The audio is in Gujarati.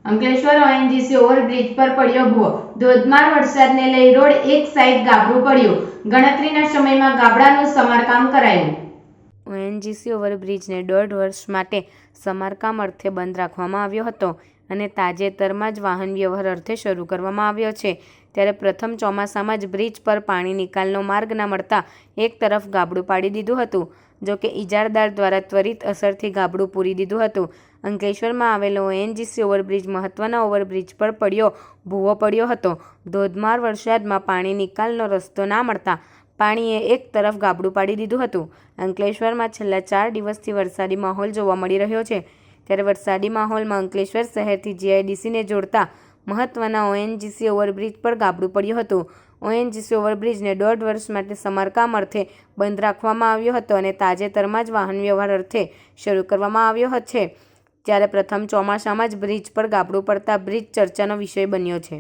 અંકલેશ્વર ઓએનજીસી ઓવરબ્રિજ પર પડ્યો ભૂવો. ધોધમાર વરસાદને લઈ રોડ એક સાઈડ ગાબડું પડ્યું. ગણતરીના સમયમાં ગાબડાનું સમારકામ કરાયું. ઓએનજીસી ઓવરબ્રિજને 1.5 વર્ષ માટે સમારકામ અર્થે બંધ રાખવામાં આવ્યો હતો અને તાજેતરમાં જ વાહન વ્યવહાર અર્થે શરૂ કરવામાં આવ્યો છે. ત્યારે પ્રથમ ચોમાસામાં જ બ્રિજ પર પાણી નિકાલનો માર્ગ ના મળતા એક તરફ ગાબડું પાડી દીધું હતું. જોકે ઇજારદાર દ્વારા ત્વરિત અસરથી ગાબડું પૂરી દીધું હતું. અંકલેશ્વરમાં આવેલો ઓએનજીસી ઓવરબ્રિજ મહત્વના ઓવરબ્રિજ પર ભૂવો પડ્યો હતો. ધોધમાર વરસાદમાં પાણી નિકાલનો રસ્તો ના મળતા પાણીએ એક તરફ ગાબડું પાડી દીધું હતું. અંકલેશ્વરમાં છેલ્લા 4 દિવસથી વરસાદી માહોલ જોવા મળી રહ્યો છે. ત્યારે વરસાદી માહોલમાં અંકલેશ્વર શહેરથી જીઆઈડીસીને જોડતા મહત્વના ઓએનજીસી ઓવરબ્રિજ પર ગાબડું પડ્યું હતું. ઓએનજીસી ઓવરબ્રિજને 1.5 વર્ષ માટે સમારકામ અર્થે બંધ રાખવામાં આવ્યો હતો અને તાજેતરમાં જ વાહન વ્યવહાર અર્થે શરૂ કરવામાં આવ્યો છે. ત્યારે પ્રથમ ચોમાસામાં જ બ્રિજ પર ગાબડું પડતા બ્રિજ ચર્ચાનો વિષય બન્યો છે.